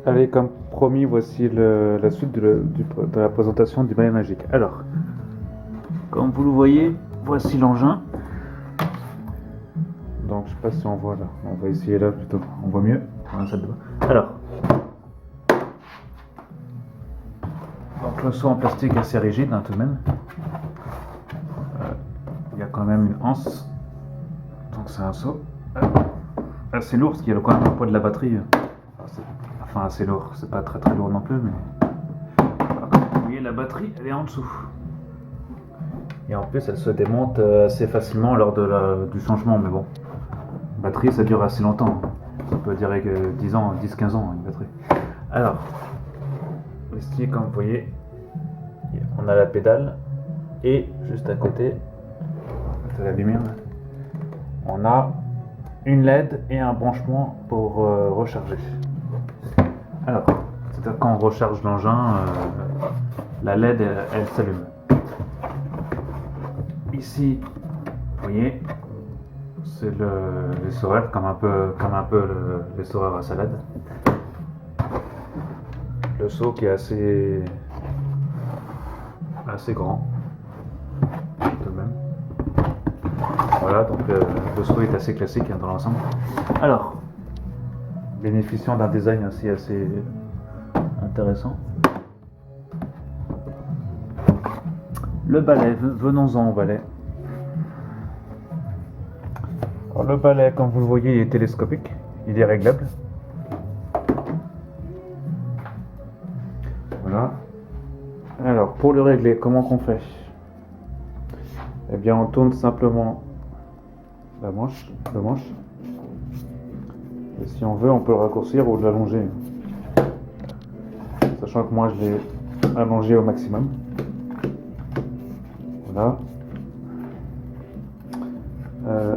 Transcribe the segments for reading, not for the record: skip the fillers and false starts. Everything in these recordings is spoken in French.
Allez, comme promis, voici la suite de la présentation du balai magique. Alors, comme vous le voyez, voici l'engin. Donc, je sais pas si on voit là. On va essayer là plutôt. On voit mieux dans la salle de bain. Alors, donc le seau en plastique assez rigide tout de même. Il y a quand même une anse. Donc c'est un seau assez lourd parce qu'il y a quand même le poids de la batterie. Enfin assez lourd, c'est pas très très lourd non plus, mais vous voyez la batterie elle est en dessous. Et en plus elle se démonte assez facilement lors du changement, mais bon. La batterie ça dure assez longtemps. Ça peut durer que 10 ans, 10-15 ans une batterie. Alors, ici comme vous voyez, on a la pédale et juste à côté, c'est la lumière là, on a une LED et un branchement pour recharger. Alors, c'est-à-dire quand on recharge l'engin, la LED elle s'allume. Ici, vous voyez, c'est l'essoreur comme un peu l'essoreur à salade. Le seau qui est assez grand, tout de même. Voilà, donc le seau est assez classique dans l'ensemble. Alors, bénéficiant d'un design assez intéressant. Le balai, venons-en au balai. Alors, le balai, comme vous le voyez, il est télescopique, il est réglable. Voilà. Alors, pour le régler, comment qu'on fait? Eh bien, on tourne simplement le manche. Et si on veut, on peut le raccourcir ou l'allonger. Sachant que moi, je l'ai allongé au maximum. Voilà.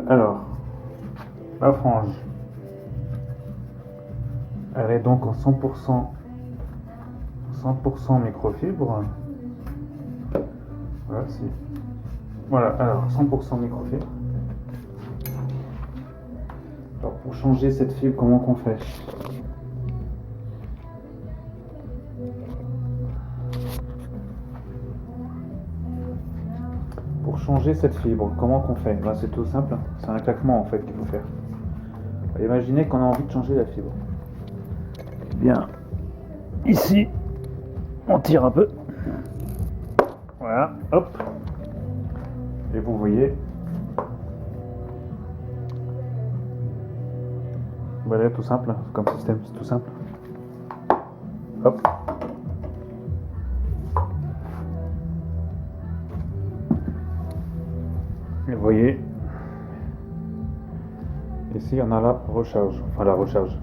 Alors, la frange, elle est donc en 100% microfibre. Voilà, voilà, alors 100% microfibre. Alors pour changer cette fibre, comment qu'on fait? Pour changer cette fibre, comment qu'on fait? Ben, c'est tout simple, c'est un claquement en fait qu'il faut faire. Imaginez qu'on a envie de changer la fibre. Bien, ici, on tire un peu. Voilà, hop. Et vous voyez, voilà, tout simple, comme système, c'est tout simple. Hop. Et vous voyez, ici on a la recharge, enfin la recharge.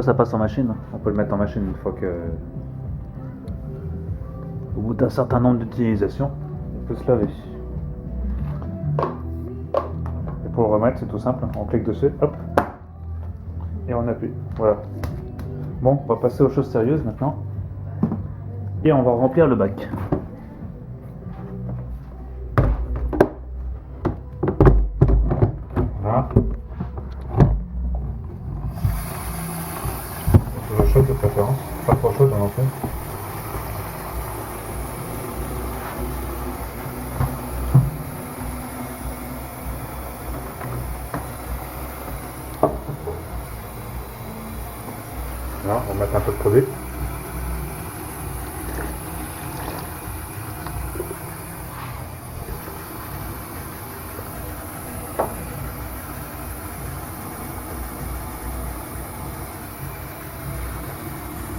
Ça passe en machine, on peut le mettre en machine une fois que, au bout d'un certain nombre d'utilisations, on peut se laver. Et pour le remettre, c'est tout simple, on clique dessus, hop, et on appuie, voilà. Bon, on va passer aux choses sérieuses maintenant, et on va remplir le bac. Voilà. Toujours chaude de préférence, pas trop chaude non plus. Voilà, on va mettre un peu de produit.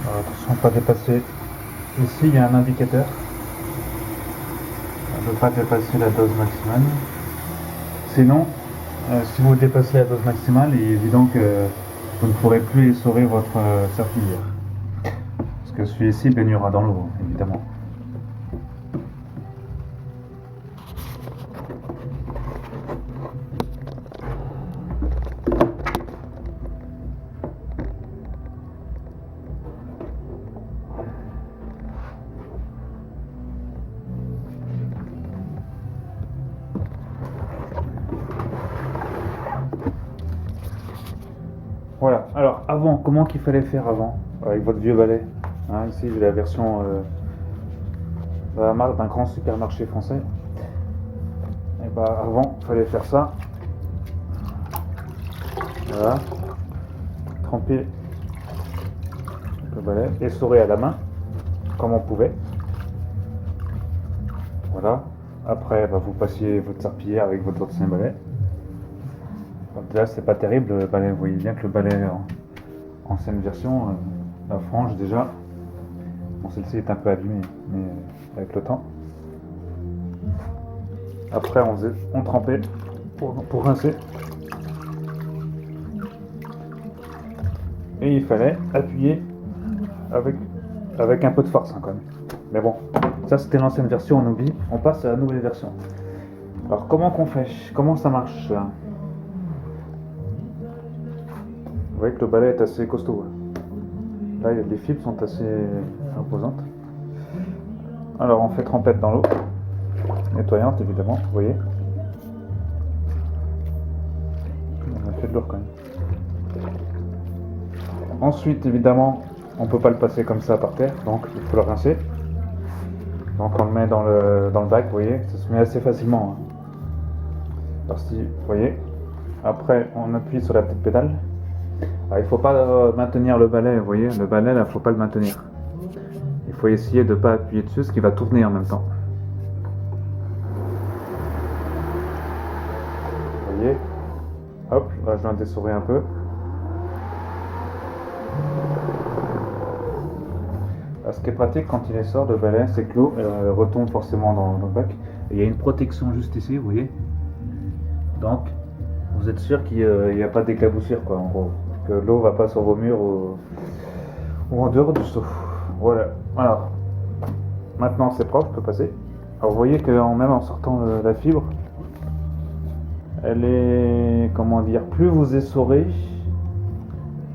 Alors, attention, pas dépasser. Ici, il y a un indicateur. On ne peut pas dépasser la dose maximale. Sinon, si vous dépassez la dose maximale, il est évident que vous ne pourrez plus essorer votre serpillière. Parce que celui-ci baignera dans l'eau, évidemment. Voilà, alors à avant, comment qu'il fallait faire avant avec votre vieux balai. Hein, ici j'ai la version de la marque d'un grand supermarché français. Et bah avant, il fallait faire ça. Voilà. Tremper le balai, essorer à la main, comme on pouvait. Voilà. Après, bah, vous passiez votre serpillière avec votre ancien balai. Donc là, c'est pas terrible le balai. Vous voyez bien que le balai en ancienne version, la frange déjà. Bon, celle-ci est un peu abîmée, mais avec le temps. Après, on trempait pour rincer. Et il fallait appuyer avec un peu de force hein, quand même. Mais bon, ça c'était l'ancienne version, on oublie. On passe à la nouvelle version. Alors comment qu'on fait? Comment ça marche? Vous voyez que le balai est assez costaud. Là, les fibres sont assez imposantes. Alors on fait trempette dans l'eau, nettoyante évidemment, vous voyez. On a fait de l'eau quand même. Ensuite, évidemment, on ne peut pas le passer comme ça par terre, donc il faut le rincer. Donc on le met dans le bac, vous voyez, ça se met assez facilement. Hein. Alors si, vous voyez, après on appuie sur la petite pédale. Alors, il ne faut pas maintenir le balai, vous voyez, le balai là, il ne faut pas le maintenir. Il faut essayer de ne pas appuyer dessus, ce qui va tourner en même temps. Vous voyez, hop, là je viens d'essorer un peu. Alors, ce qui est pratique quand il sort le balai, c'est que l'eau retombe forcément dans le bac. Et il y a une protection juste ici, vous voyez. Donc, vous êtes sûr qu'il n'y a pas d'éclaboussure, quoi, en gros. Que l'eau va pas sur vos murs ou en dehors du seau. Voilà. Alors, maintenant c'est propre, je peux passer. Alors, vous voyez que même en sortant la fibre, elle est, comment dire, plus vous essorez,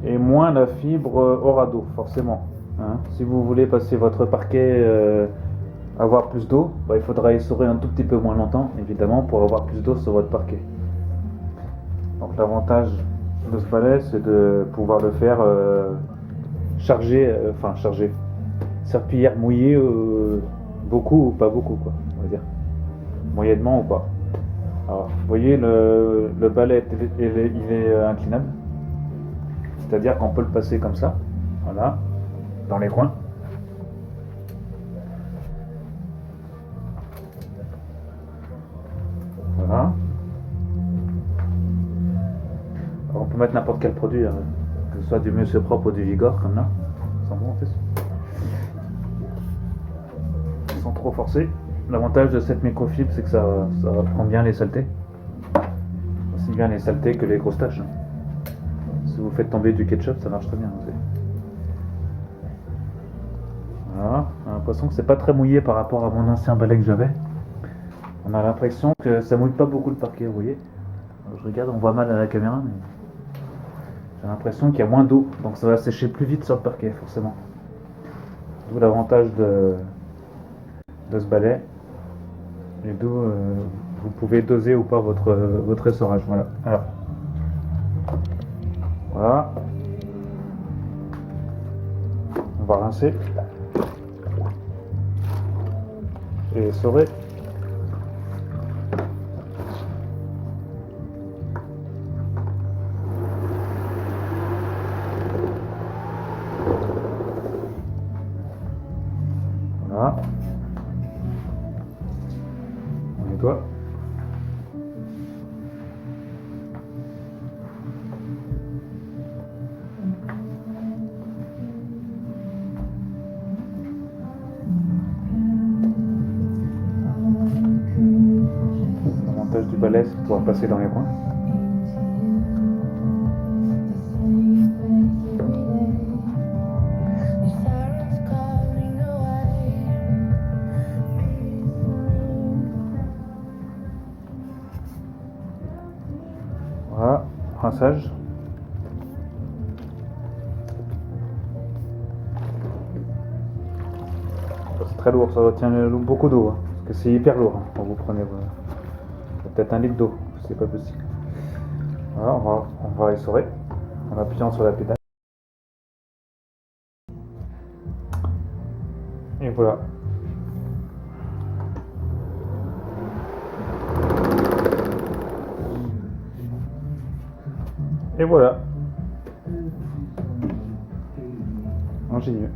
et moins la fibre aura d'eau, forcément. Hein. Si vous voulez passer votre parquet, avoir plus d'eau, bah, il faudra essorer un tout petit peu moins longtemps, évidemment, pour avoir plus d'eau sur votre parquet. Donc l'avantage de ce balai, c'est de pouvoir le faire charger, serpillière mouillée, beaucoup ou pas beaucoup, quoi, on va dire. Moyennement ou pas. Alors, vous voyez, le balai, il est inclinable. C'est-à-dire qu'on peut le passer comme ça, voilà, dans les coins. Voilà. Alors, on peut mettre n'importe quel produit, hein, que ce soit du Monsieur Propre ou du Vigor, comme là. Sans bon en plus. Sans trop forcer. L'avantage de cette microfibre, c'est que ça prend bien les saletés. Aussi bien les saletés que les grosses taches. Si vous faites tomber du ketchup, ça marche très bien aussi. Voilà, on a l'impression que c'est pas très mouillé par rapport à mon ancien balai que j'avais. On a l'impression que ça mouille pas beaucoup le parquet, vous voyez. Alors, je regarde, on voit mal à la caméra, mais j'ai l'impression qu'il y a moins d'eau, donc ça va sécher plus vite sur le parquet, forcément. D'où l'avantage de ce balai. Et d'où vous pouvez doser ou pas votre essorage. Voilà. Alors, voilà. On va rincer et essorer. Voilà. On nettoie. L'avantage du balai, c'est de pouvoir passer dans les coins. Voilà, rinçage. C'est très lourd, ça retient beaucoup d'eau, hein, parce que c'est hyper lourd hein, quand vous prenez peut-être 1 litre d'eau, c'est pas possible. Voilà, on va essorer en appuyant sur la pédale. Et voilà. Et voilà. Ingénieux.